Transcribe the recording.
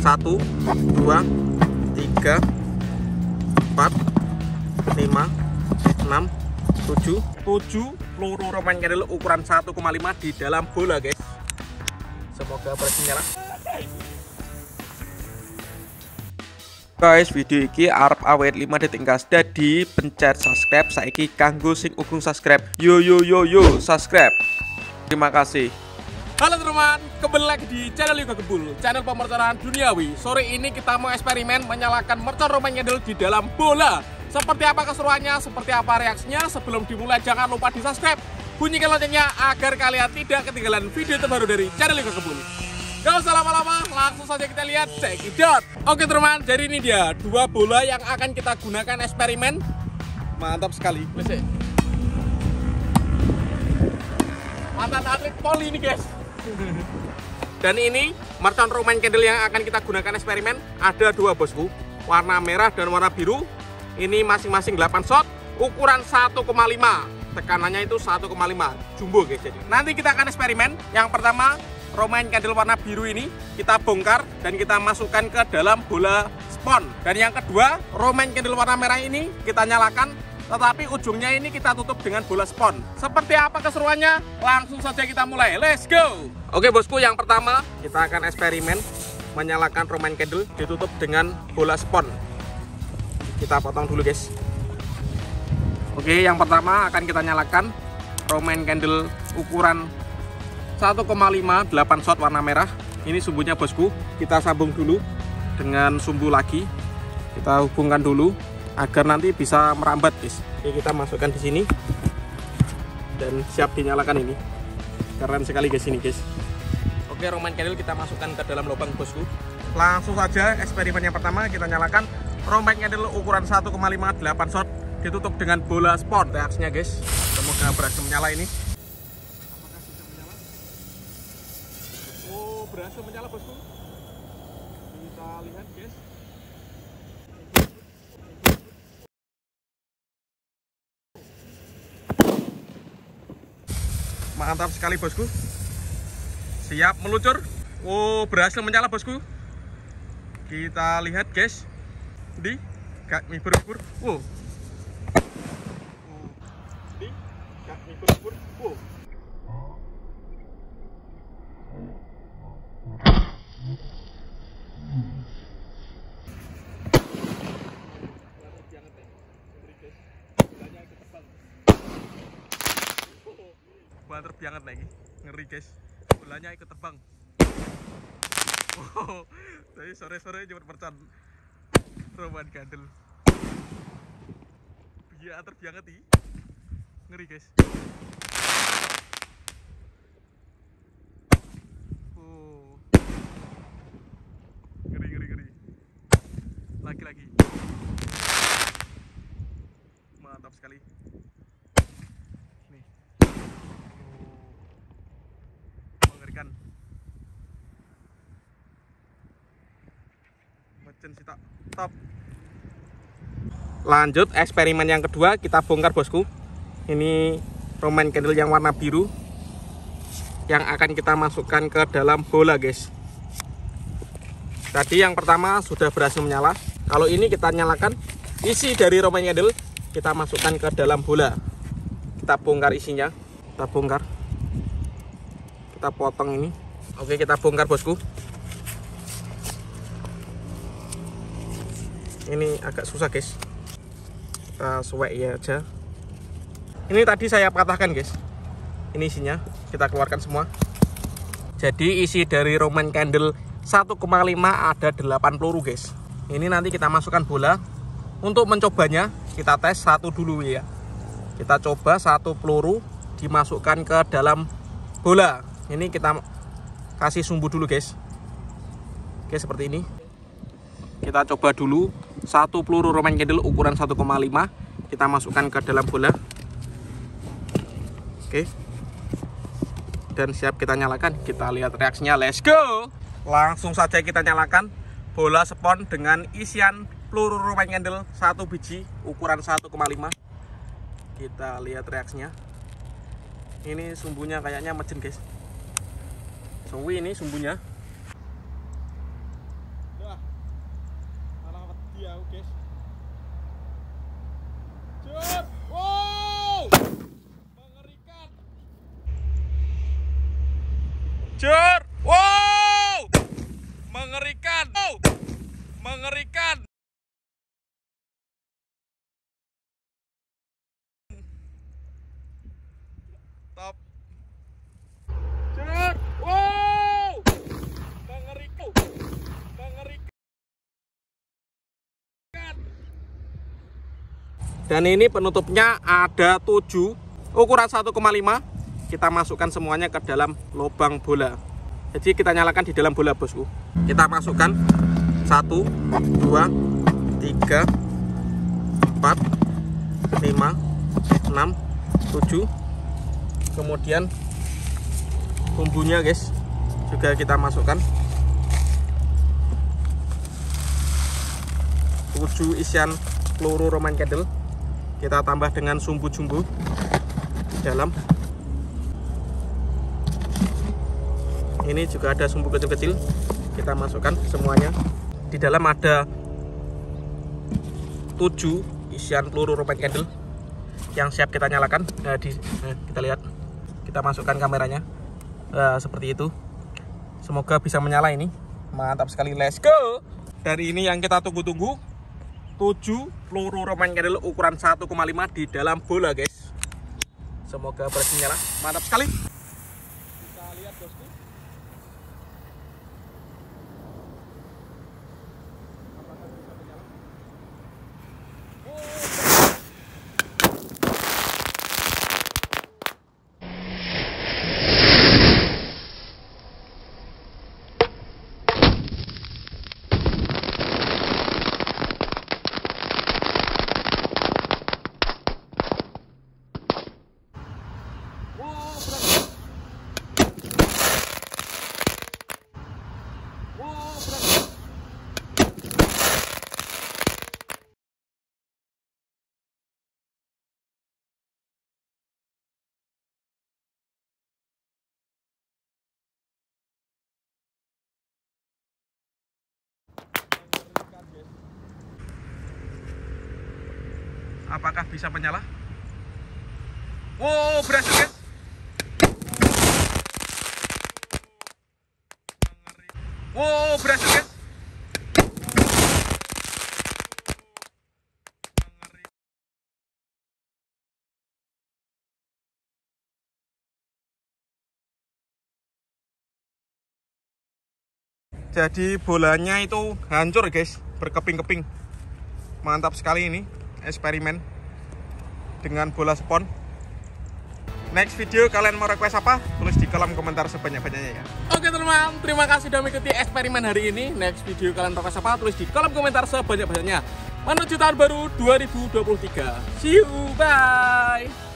1, 2, 3, 4, 5, 6, 7 peluru Roman candle ukuran 1,5 di dalam bola, guys. Semoga berhasil nyala. Guys, video iki arep awet 5 detik gas. Dadi pencet subscribe saiki kanggo sing urung subscribe. Yo subscribe. Terima kasih. Halo teman-teman, kembali lagi di channel Yoga Gebul, channel pemerconaan duniawi. Sore ini kita mau eksperimen menyalakan mercon Roman candle di dalam bola. Seperti apa keseruannya, seperti apa reaksinya? Sebelum dimulai jangan lupa di subscribe, bunyikan loncengnya agar kalian tidak ketinggalan video terbaru dari channel Yoga Gebul. Gak usah lama-lama, langsung saja kita lihat, check it out. Oke teman, jadi ini dia dua bola yang akan kita gunakan eksperimen. Mantap sekali. Mantan atlet poli ini, guys. Dan ini mercon Roman candle yang akan kita gunakan eksperimen. Ada dua, bosku, warna merah dan warna biru. Ini masing-masing 8 shot, ukuran 1,5. Tekanannya itu 1,5 jumbo, guys. Jadi nanti kita akan eksperimen. Yang pertama, Roman candle warna biru ini kita bongkar dan kita masukkan ke dalam bola spon. Dan yang kedua, Roman candle warna merah ini kita nyalakan, tetapi ujungnya ini kita tutup dengan bola spon. Seperti apa keseruannya? Langsung saja kita mulai. Let's go! Oke bosku, yang pertama kita akan eksperimen menyalakan Roman candle ditutup dengan bola spon. Kita potong dulu, guys. Oke, yang pertama akan kita nyalakan Roman candle ukuran 1,5 8 shot warna merah. Ini sumbunya, bosku. Kita sambung dulu dengan sumbu lagi. Kita hubungkan dulu agar nanti bisa merambat, guys. Oke, kita masukkan di sini dan siap dinyalakan ini. Keren sekali, guys, ini, guys. Oke, Roman candle kita masukkan ke dalam lubang, bosku. Langsung saja eksperimen yang pertama kita nyalakan Roman candle ukuran 1,5 8 shot ditutup dengan bola spon. Reaksinya, guys, semoga berhasil menyala ini. Berhasil menyala, bosku. Kita lihat, guys. Mantap sekali, bosku. Siap meluncur. Oh, berhasil menyala, bosku. Kita lihat, guys. Di gak mibur-mibur. Wow. Di gak mibur-mibur. Wow. Mantap banget lagi, ngeri, guys. Bolanya ikut terbang. Wow, jadi sore-sore cuma mercon Roman candle. Iya, terbianget nih, ngeri, guys. Oh, ngeri. Lagi. Mantap sekali. Nih. Mengerikan. Macen sih, top. Lanjut eksperimen yang kedua, kita bongkar, bosku. Ini Roman candle yang warna biru yang akan kita masukkan ke dalam bola, guys. Tadi yang pertama sudah berhasil menyala. Kalau ini kita nyalakan isi dari Roman candle, kita masukkan ke dalam bola. Kita bongkar isinya. Kita bongkar. Kita potong ini. Oke, kita bongkar, bosku. Ini agak susah, guys. Kita suwek ya aja. Ini tadi saya patahkan, guys. Ini isinya. Kita keluarkan semua. Jadi isi dari Roman candle 1,5 ada 8 peluru, guys. Ini nanti kita masukkan bola. Untuk mencobanya kita tes satu dulu ya. Kita coba satu peluru dimasukkan ke dalam bola. Ini kita kasih sumbu dulu, guys. Oke, seperti ini. Kita coba dulu satu peluru Roman candle ukuran 1,5 kita masukkan ke dalam bola. Oke. Dan siap kita nyalakan. Kita lihat reaksinya. Let's go. Langsung saja kita nyalakan bola spon dengan isian peluru Roman candle 1 biji ukuran 1,5. Kita lihat reaksinya. Ini sumbunya kayaknya mejen, guys. Suwi ini sumbunya. guys. Jor. Wow. Mengerikan. Jor. Wow. Mengerikan. Wow. Mengerikan. Top. Jor. Wow. Mengerikan. Mengerikan. Dan ini penutupnya ada 7 ukuran 1,5. Kita masukkan semuanya ke dalam lubang bola. Jadi kita nyalakan di dalam bola, bosku. Kita masukkan 1, 2, 3, 4, 5, 6, 7. Kemudian bumbunya, guys, juga kita masukkan. 7 isian peluru Roman candle. Kita tambah dengan sumbu-sumbu di dalam. Ini juga ada sumbu kecil-kecil. Kita masukkan semuanya. Di dalam ada 7 isian peluru Roman candle yang siap kita nyalakan. Kita lihat. Kita masukkan kameranya. Seperti itu. Semoga bisa menyala ini. Mantap sekali. Let's go. Dari ini yang kita tunggu-tunggu. 7 peluru Roman candle ukuran 1,5 di dalam bola, guys. Semoga berhasil nyala. Mantap sekali. Kita lihat, bosku. Apakah bisa menyala? Apakah bisa menyala? Wow, berhasil, guys. Wow, berhasil, guys. Jadi bolanya itu hancur, guys, berkeping-keping. Mantap sekali ini eksperimen dengan bola spon. Next video kalian mau request apa? Tulis di kolom komentar sebanyak-banyaknya ya. Oke teman-teman, terima kasih sudah mengikuti eksperimen hari ini. Next video kalian request apa? Tulis di kolom komentar sebanyak-banyaknya. Menuju tahun baru 2023. See you, bye.